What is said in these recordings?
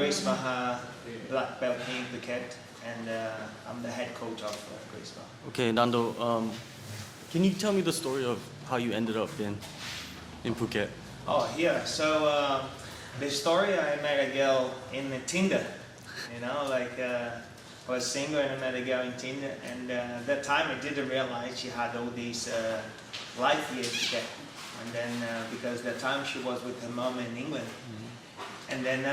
Gracie Barra black belt in Phuket, and I'm the head coach of Gracie Barra. Okay, Nando, can you tell me the story of how you ended up in Phuket? Oh, yeah. So the story, I met a girl in Tinder. You know, like I was single and I met a girl in Tinder, and at that time I didn't realize she had all these life years to get. And then because that time she was with her mom in England. And then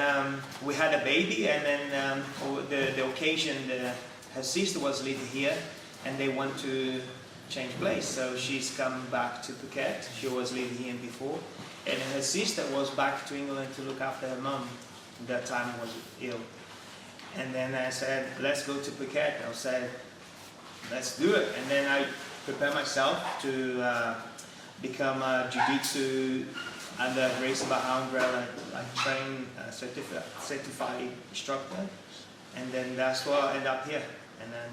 we had a baby, and then the occasion, her sister was living here, and they want to change place. So she's come back to Phuket. She was living here before, and her sister was back to England to look after her mom. That time was ill. And then I said, let's go to Phuket. I said, let's do it. And then I prepared myself to become a Jiu-Jitsu under Gracie Barra umbrella, like trained certified instructor. And then that's why I ended up here. And then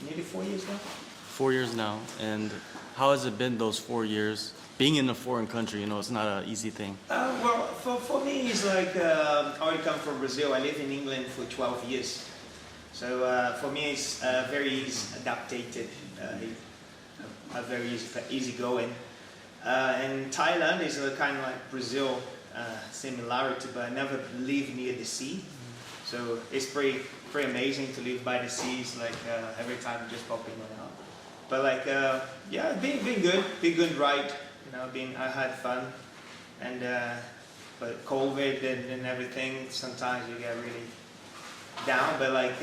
nearly 4 years now. 4 years now, and how has it been those 4 years? Being in a foreign country, you know, it's not an easy thing. Well, for me, it's like, I already come from Brazil. I lived in England for 12 years. So for me, it's very easy, adapted, very easy going. And Thailand is kind of like Brazil, similarity, but I never live near the sea. So it's pretty amazing to live by the seas, like every time just popping in and out. But like, yeah, been good ride. You know, I had fun, and but COVID and everything, sometimes you get really down. But like,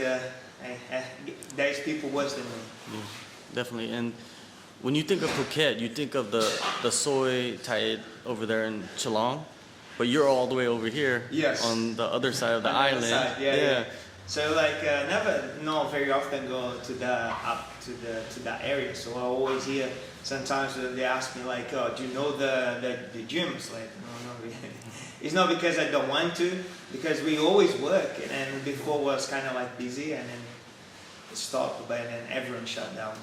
there's people worse than me. Yeah, definitely. And when you think of Phuket, you think of the soy Thai over there in Geelong, but you're all the way over here, yes, on the other side of the on island. The other side, yeah. So like, not very often go to to that area. So I always hear. Sometimes they ask me like, oh, do you know the gyms? Like, no, really. It's not because I don't want to, because we always work, and before was kind of like busy, and then it stopped, but then everyone shut down.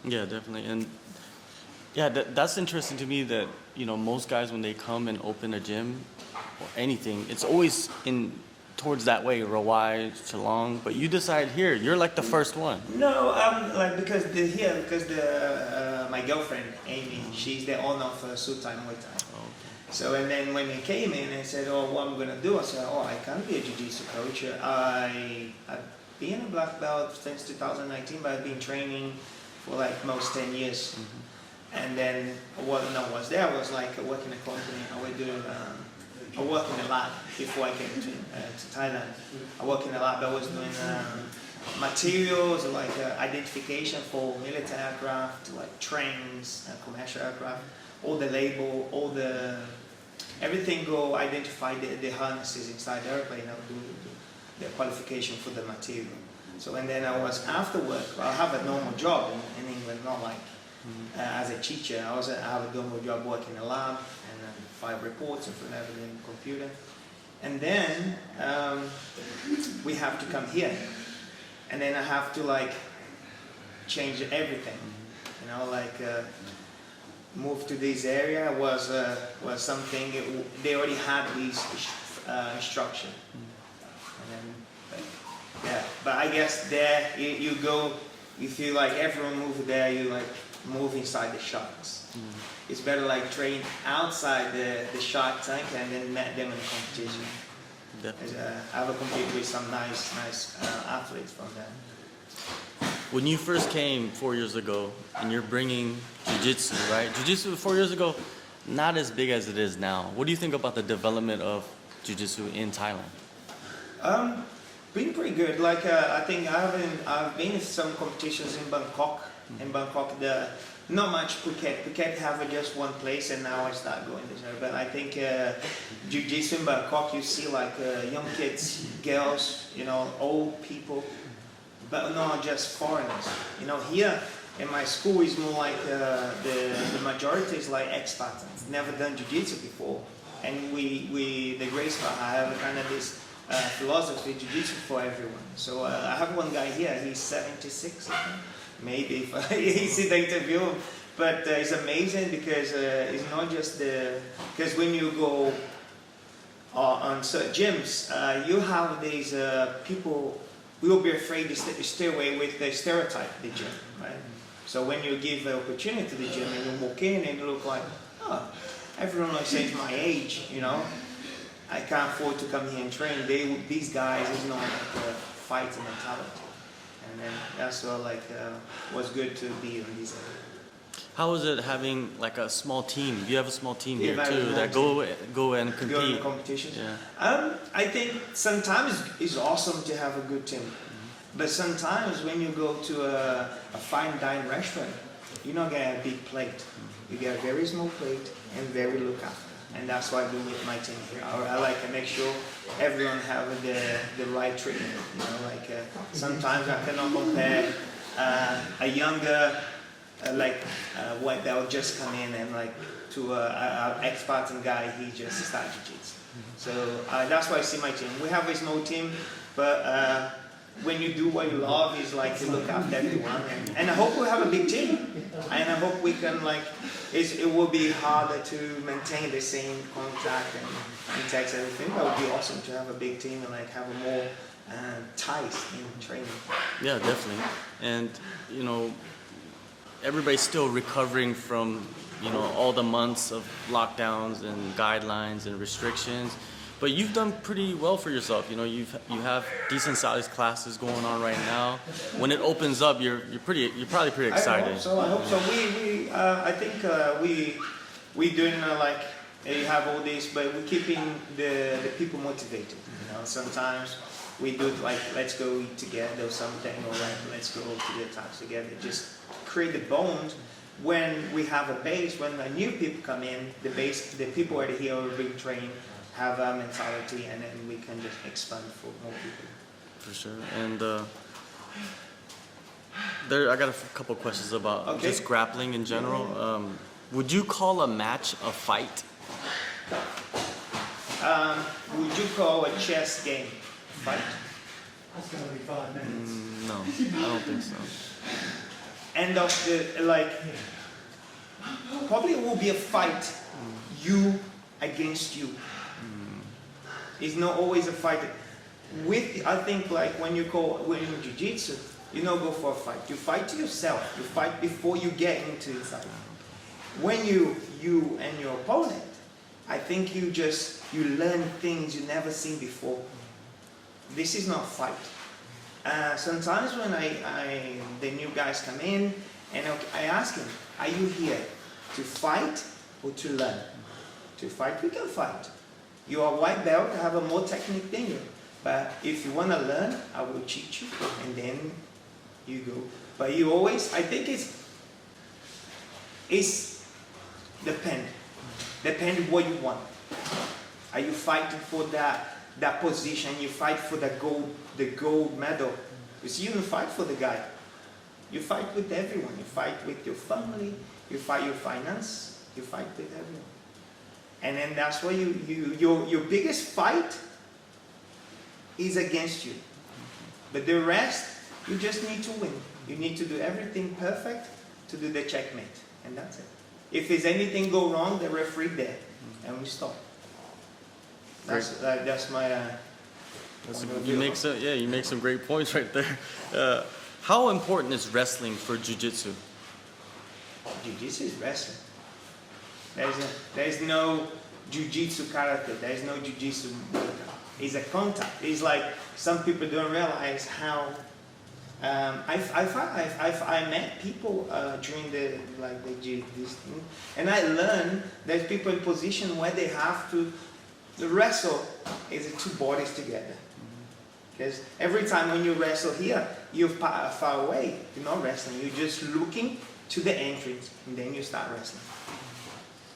Yeah, definitely. And yeah, that's interesting to me that, you know, most guys when they come and open a gym or anything, it's always towards that way, Rawai, Geelong, but you decide here, you're like the first one. No, like because my girlfriend Amy, she's the owner of Sutai Muay Thai. Oh, okay. So and then when he came in and said, oh, what I'm gonna do, I said, oh, I can't be a Jiu-Jitsu coach. I've been a black belt since 2019, but I've been training for like most 10 years. And then what I was there was like working in a company. I worked in a lab before I came to Thailand. I worked in a lab. I was doing materials like identification for military aircraft, like trains, commercial aircraft, all the label, everything go identify the harnesses inside the airplane, do the qualification for the material. So and then I was after work. I have a normal job in England, not like as a teacher. I have a normal job working in a lab, and then 5 reports and everything in the computer. And then we have to come here, and then I have to like change everything. You know, like move to this area was something they already had this instruction. And then, yeah, but I guess there you go. If you like everyone move there, you like move inside the sharks. It's better like train outside the shark tank and then met them in a competition. I have a compete with some nice athletes from there. When you first came 4 years ago and you're bringing Jiu-Jitsu, right? Jiu-Jitsu 4 years ago, not as big as it is now. What do you think about the development of Jiu-Jitsu in Thailand? Been pretty good. Like I think I've been in some competitions in Bangkok. In Bangkok, not much Phuket. Phuket have just one place, and now I start going this way. But I think Jiu-Jitsu in Bangkok, you see like young kids, girls, you know, old people, but not just foreigners. You know, here in my school is more like the majority is like expats, never done Jiu-Jitsu before, and the Gracie Barra have kind of this philosophy, Jiu-Jitsu for everyone. So I have one guy here, he's 76, I think. Maybe if you see the interview, but it's amazing because it's not just because when you go on certain gyms, you have these people who will be afraid to stay away with the stereotype of the gym, right? So when you give the opportunity to the gym and you walk in and you look like, oh, everyone will say it's my age, you know, I can't afford to come here and train. These guys is not like a fighting mentality, and then that's what was good to be in these areas. How is it having like a small team? You have a small team here Yeah, too that go and Go in compete. competitions. Yeah. I think sometimes it's awesome to have a good team, but sometimes when you go to a fine dining restaurant, you're not gonna have a big plate. You get a very small plate and very look after, and that's what I do with my team here. I like to make sure everyone have the right treatment. You know, sometimes I cannot compare a younger white belt just come in and to an ex-Spartan guy, he just started jiu-jitsu. So that's why I see my team. We have a small team, but when you do what you love, it's like you look after everyone. And I hope we have a big team. And I hope we can it will be harder to maintain the same contact and text everything. But it would be awesome to have a big team and have a more ties in training. Yeah, definitely. And you know, everybody's still recovering from, you know, all the months of lockdowns and guidelines and restrictions. But you've done pretty well for yourself. You know, you have decent sized classes going on right now. When it opens up, you're probably pretty excited. I hope so. I think we doing you have all this, but we're keeping the people motivated. You know, sometimes we do let's go eat together or something, or let's go to the tax together. Just create the bond. When we have a base, when the new people come in, the people already here are being trained, have a mentality, and then we can just expand for more people. For sure. And I got a couple questions about just grappling in general. Would you call a match a fight? Would you call a chess game a fight? That's going to be 5 minutes. No, I don't think so. End of the probably it will be a fight, you against you. It's not always a fight. I think when you in jiu-jitsu, you don't go for a fight. You fight to yourself. You fight before you get into the fight. When you and your opponent, I think you learn things you never seen before. This is not a fight. Sometimes when the new guys come in, and I ask them, are you here to fight or to learn? To fight, we can fight. You are a white belt, I have a more technique than you. But if you want to learn, I will teach you, and then you go. But you always, I think it's depend what you want. Are you fighting for that position? You fight for the gold medal. Because you don't fight for the guy. You fight with everyone. You fight with your family. You fight your finance. You fight with everyone. And then that's why your biggest fight is against you. But the rest, you just need to win. You need to do everything perfect to do the checkmate. And that's it. If there's anything go wrong, the referee there. And we stop. That's my... you make some great points right there. How important is wrestling for jiu-jitsu? Jiu-jitsu is wrestling. There's no jiu-jitsu karate. There's no jiu-jitsu. It's a contact. It's like some people don't realize how. I met people during the this thing, and I learned there's people in position where they have to. The wrestle is two bodies together. Because every time when you wrestle here, you're far away. You're not wrestling. You're just looking to the entrance, and then you start wrestling.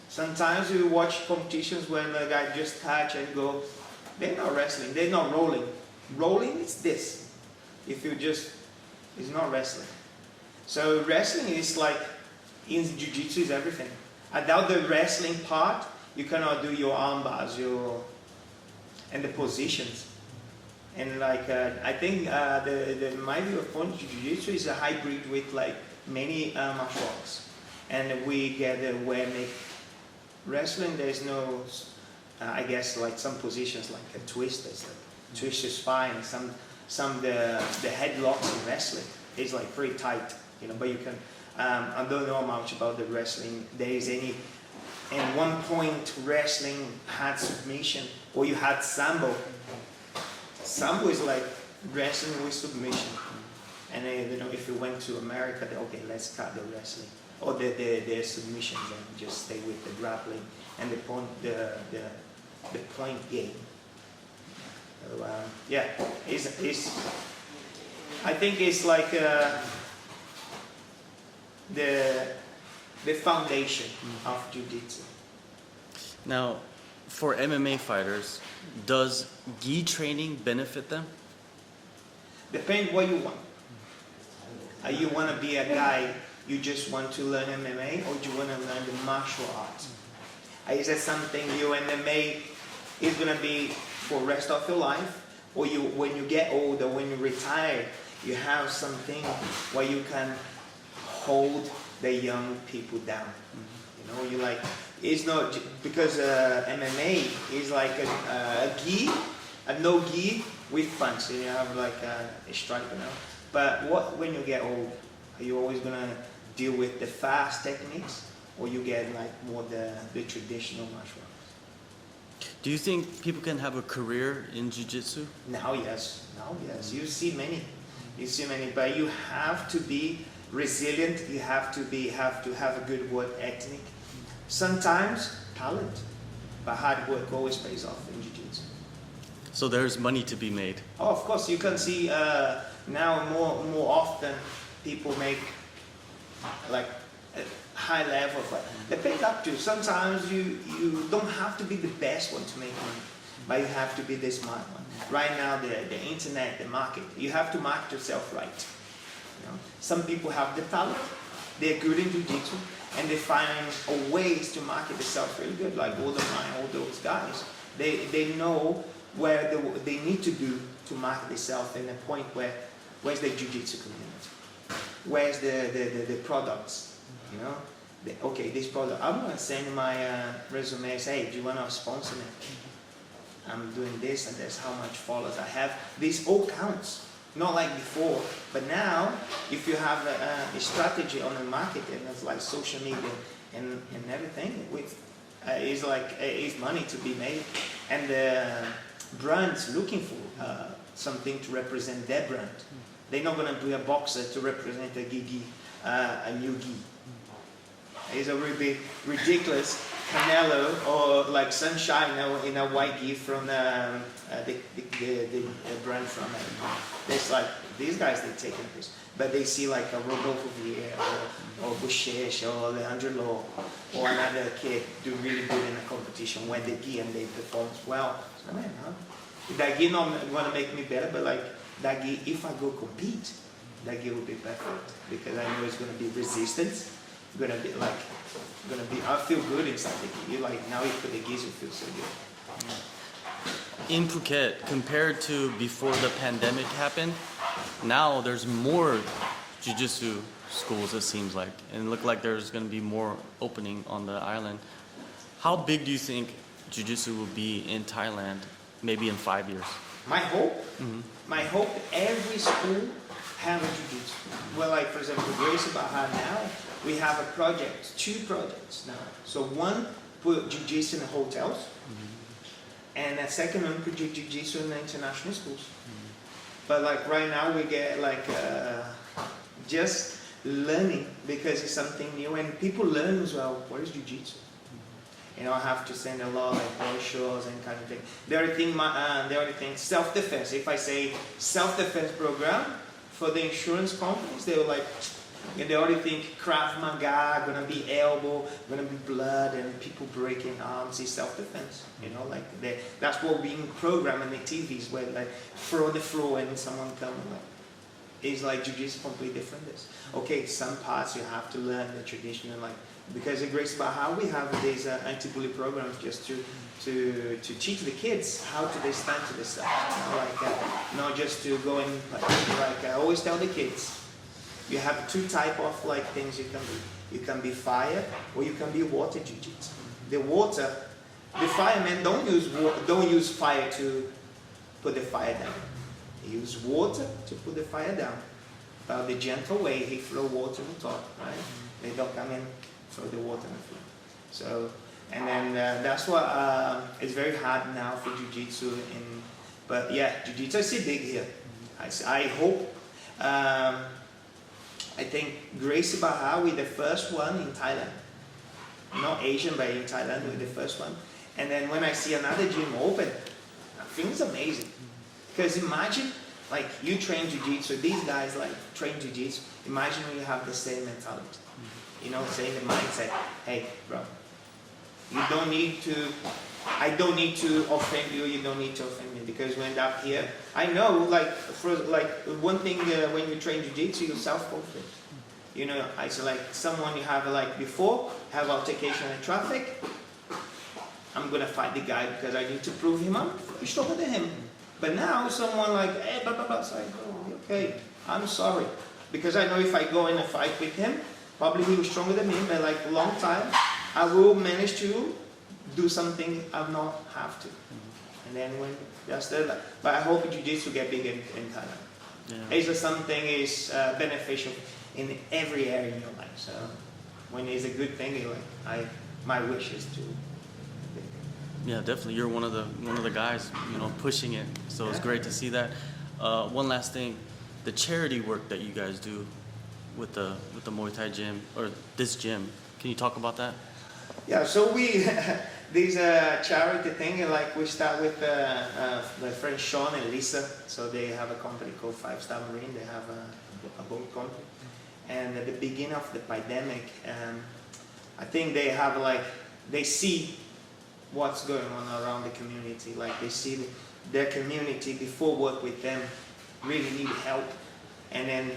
Sometimes you watch competitions when the guy just touch and go. They're not wrestling. They're not rolling. Rolling is this. If you just, it's not wrestling. So wrestling is in jiu-jitsu is everything. Without the wrestling part, you cannot do your arm bars, and the positions. And I think my view of point jiu-jitsu is a hybrid with many martial arts. And we get where make wrestling, there's no I guess like some positions like a twist, it's like twist your spine. Some the headlocks in wrestling is like pretty tight, you know. But you can. I don't know much about the wrestling. There is any. And one point wrestling had submission, or you had sambo. Sambo is like wrestling with submission. And you know, if you went to America, they, okay, let's cut the wrestling or the submissions and just stay with the grappling and the point game. So, yeah, I think it's like the foundation of jiu-jitsu. Now, for MMA fighters, does gi training benefit them? Depends what you want. You want to be a guy, you just want to learn MMA, or do you want to learn the martial arts? Is that something your MMA is going to be for the rest of your life? Or you, when you get older, when you retire, you have something where you can hold the young people down? You know, you like, it's not, because MMA is like a gi, a no gi with fun. So you have like a stripe, you know. But when you get old, are you always gonna deal with the fast techniques, or you get like more the traditional martial arts? Do you think people can have a career in jiu-jitsu? Now yes. You see many, but you have to be resilient. You have to have a good work ethic. Sometimes talent, but hard work always pays off in jiu-jitsu. So there's money to be made. Oh, of course, you can see now more often people make like a high level of like they pick up to. Sometimes you don't have to be the best one to make money, but you have to be the smart one. Right now, the internet, the market, you have to market yourself right. You know? Some people have the talent, they're good in jiu-jitsu, and they find ways to market themselves really good. Like all those guys, they know where they need to do to market themselves in a point where's the jiu-jitsu community, where's the products, you know. Okay, this product, I'm gonna send my resume and say, hey, do you wanna sponsor me? I'm doing this and that's how much followers I have. This all counts, not like before. But now, if you have a strategy on the market and it's like social media and everything, it's like it's money to be made, and brands looking for something to represent their brand. They're not going to do a boxer to represent a new gi. It's a really big, ridiculous Canelo or like Sunshine in a white gi from the brand from it's like these guys, they take this, but they see like a Rodolfo Vieira or Bushesh or Alejandro Law or another kid do really good in a competition when they gi and they perform well. So man, that gi not going to make me better, but like that gi, if I go compete, that gi will be perfect because I know it's going to be resistance. Gonna be, I feel good inside the gi. You like now you put the gis, you feel so good. In Phuket, compared to before the pandemic happened, now there's more jiu-jitsu schools, it seems like, and it looked like there's going to be more opening on the island. How big do you think jiu-jitsu will be in Thailand, maybe in 5 years? My hope, every school have a jiu-jitsu. Well, like for example, Gracie Barra now, we have a project, 2 projects now. So one put jiu-jitsu in the hotels, and a second one put jiu-jitsu in the international schools. But like right now we get like just learning because it's something new, and people learn as well. What is jiu-jitsu? You know, I have to send a lot like brochures and kind of thing. The other thing, self-defense. If I say self-defense program for the insurance companies, they were like, and they already think Krav Maga, gonna be elbow, gonna be blood, and people breaking arms is self-defense. You know, like that's what being programmed in the TVs, where like throw the floor and someone come like. It's like jiu-jitsu completely different. Okay, some parts you have to learn the traditional, like because in Gracie Barra we have these anti-bully programs just to teach the kids how to they stand to themselves. You know, like not just to go and like I always tell the kids. You have 2 type of like things you can be. You can be fire or you can be water jiu-jitsu. The water The firemen don't use fire to put the fire down. They use water to put the fire down. But the gentle way, he throw water on top, right? They don't come in, throw the water on the floor. So, and then that's what it's very hard now for jiu-jitsu. But yeah, jiu-jitsu is still big here. I hope. I think Gracie Barra was the first one in Thailand. Not Asian, but in Thailand with the first one. And then when I see another gym open, I think it's amazing. Because imagine, like you train jiu-jitsu, these guys like train jiu-jitsu. Imagine when you have the same mentality. You know, same mindset. Hey, bro, you don't need to. I don't need to offend you. You don't need to offend me because we end up here. I know, like one thing when you train jiu-jitsu, you're self-confident. You know, it's like someone you have like before have altercation in traffic. I'm gonna fight the guy because I need to prove him I'm stronger than him. But now someone like, hey, blah blah blah, it's like, oh, okay, I'm sorry, because I know if I go in a fight with him, probably he was stronger than me, but like a long time, I will manage to do something I've not have to. And then when just that, but I hope jiu-jitsu get big in Thailand. Yeah. It's just something is beneficial in every area in your life. So when it's a good thing, like my wish is to. Yeah, definitely. You're one of the guys, you know, pushing it. So it's great to see that. One last thing, the charity work that you guys do with the Muay Thai gym or this gym. Can you talk about that? Yeah, so we this charity thing, like we start with my friend Sean and Lisa. So they have a company called 5-Star Marine. They have a boat company. And at the beginning of the pandemic, I think they have like they see what's going on around the community. Like they see their community before work with them really need help. And then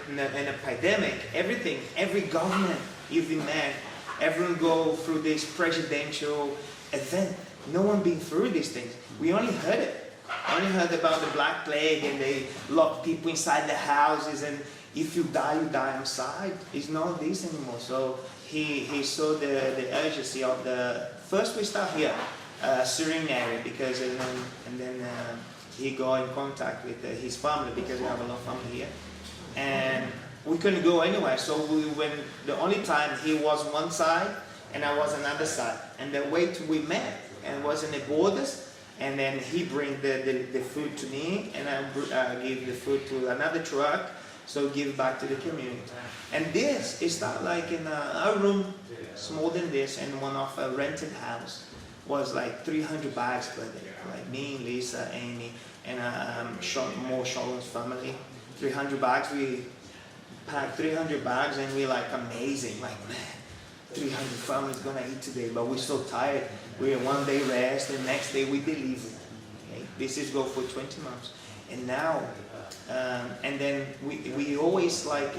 in a pandemic, every government you've been mad, everyone go through this presidential event. No one been through these things. We only heard it. I only heard about the Black Plague and they lock people inside the houses and if you die inside. It's not this anymore. So he saw the urgency of the, first we start here, Syrian area, because and then he got in contact with his family because we have a lot of family here. And we couldn't go anywhere, so the only time he was one side and I was another side. And the way we met and was in the borders, and then he bring the food to me and I give the food to another truck, so give back to the community. And this is not like in a room smaller than this, and one of a rented house was like 300 bags per day. Like me, Lisa, Amy, and Sean's family. 300 bags, we packed 300 bags and we like amazing, like man, 300 families gonna eat today, but we're so tired. We're one day rest and next day we deliver. Okay? This is go for 20 months. And now, and then we always like,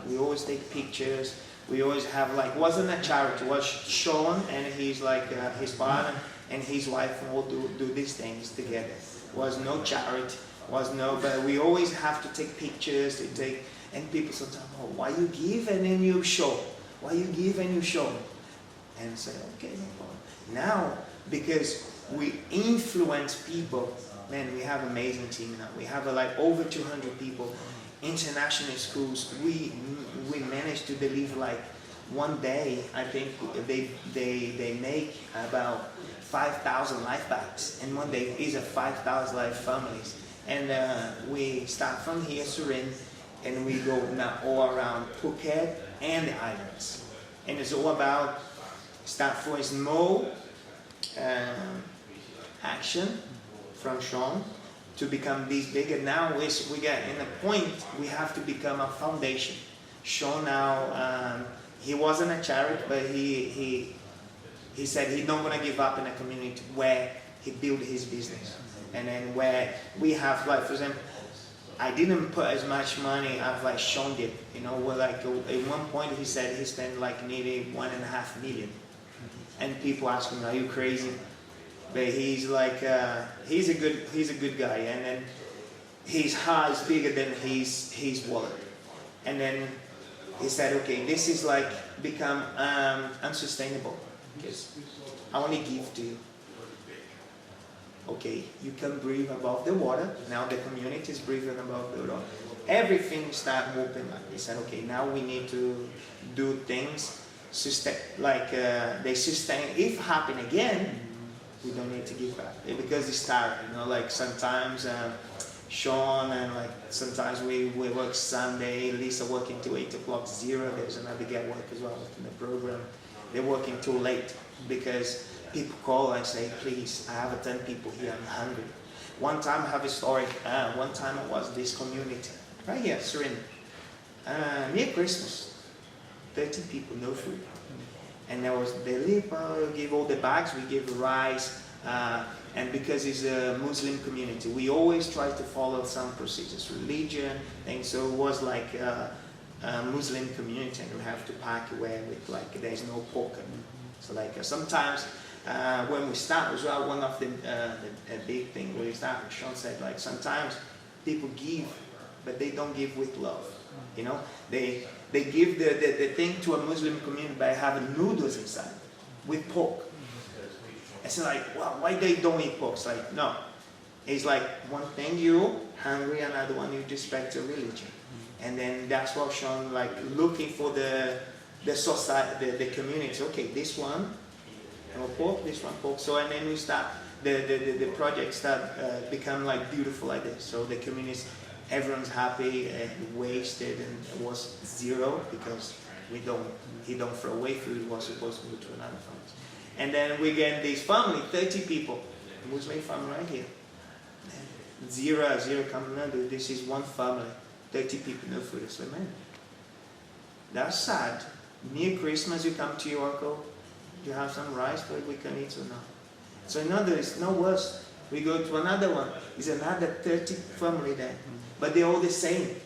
we always take pictures. We always have like, wasn't a charity, it was Sean and he's like his partner and his wife all do these things together. Was no charity, was no, but we always have to take pictures, and people sometimes, oh, why you give and then you show? Why you give and you show? And say, okay, no problem. Now, because we influence people, man, we have an amazing team now. We have like over 200 people, international schools. We managed to deliver like one day, I think they make about 5,000 life bags. And one day is a 5,000 life families. And we start from here, Surin, and we go now all around Phuket and the islands. And it's all about start for a small action from Sean to become this big. And now we get in a point we have to become a foundation. Sean now, he wasn't a charity, but he said he's not going to give up in a community where he built his business. And then where we have, like, for example, I didn't put as much money as like Sean did. You know, we're like at one point he said he spent like nearly 1.5 million, and people ask him, "Are you crazy?" But he's like, he's a good guy, and then his heart is bigger than his wallet. And then he said, "Okay, this is like become unsustainable. because I want to give to you. Okay, you can breathe above the water. Now the community is breathing above the water. Everything start moving like this. And okay, now we need to do things they sustain. If happen again, we don't need to give back because it's tiring. You know, like sometimes Sean and like sometimes we work Sunday. Lisa working till 8 o'clock. Zero. There's another guy work as well in the program. They're working too late because people call and say, please, I have 10 people here, I'm hungry. One time I have a story, one time I was in this community, right here, Surin, near Christmas, 30 people, no food. And there was, they give all the bags, we give rice, and because it's a Muslim community, we always try to follow some procedures, religion, and so it was like a Muslim community, and we have to pack away with like, there's no pork. So like sometimes, when we start as well, one of the big thing we start, Sean said, like sometimes people give, but they don't give with love. You know, they give the thing to a Muslim community by having noodles inside with pork. It's like, well, why they don't eat pork? It's like, no. It's like one thing you hungry, another one you respect your religion. And then that's what Sean like looking for the society, the community. Okay, this one. No pork, this one pork. So and then we start the project start become like beautiful like this. So the communities, everyone's happy and wasted, and it was zero because he don't throw away food. It was supposed to go to another family. And then we get this family, 30 people, Muslim family right here. Zero come Nando. This is one family, 30 people, no food. So man, that's sad. Near Christmas you come to your uncle. You have some rice, but we can eat or not. So another is no worse. We go to another one. It's another 30 family there, but they're all the same,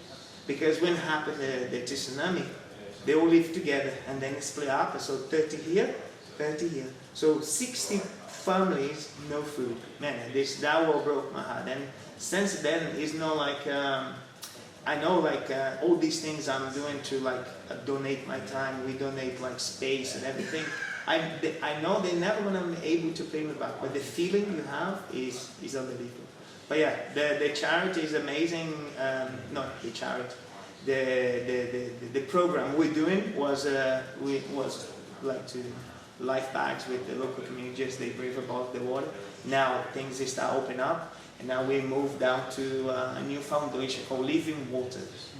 because when happened the tsunami, they all live together and then it split up. So 30 here, 30 here. So 60 families, no food. Man, that all broke my heart. And since then, it's not like I know like all these things I'm doing to like donate my time. We donate like space and everything. I know they're never gonna be able to pay me back, but the feeling you have is unbelievable. But yeah, the charity is amazing. Not the charity, the program we're doing was like to life bags with the local communities. They breathe above the water. Now things they start opening up, and now we move down to a new foundation called Living Waters.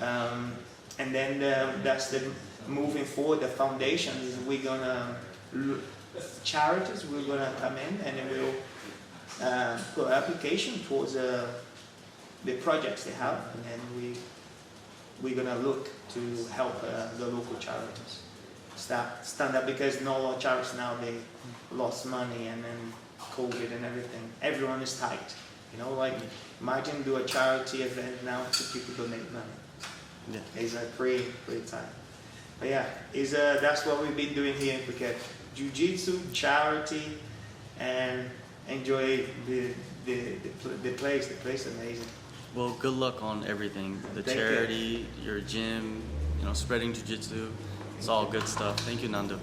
And then that's the moving forward. The foundation is we're gonna charities. We're gonna come in and then we'll put application towards the projects they have, and then we're gonna look to help the local charities stand up, because no lot of charities now they lost money, and then COVID and everything. Everyone is tight. You know, like imagine do a charity event now to people donate money. Yeah, it's pretty tight. But yeah, that's what we've been doing here in Phuket. Jiu-Jitsu, charity, and enjoy the place. The place is amazing. Well, good luck on everything. The Thank charity, your gym, spreading Jiu-Jitsu. It's all good stuff. Thank you, Nando.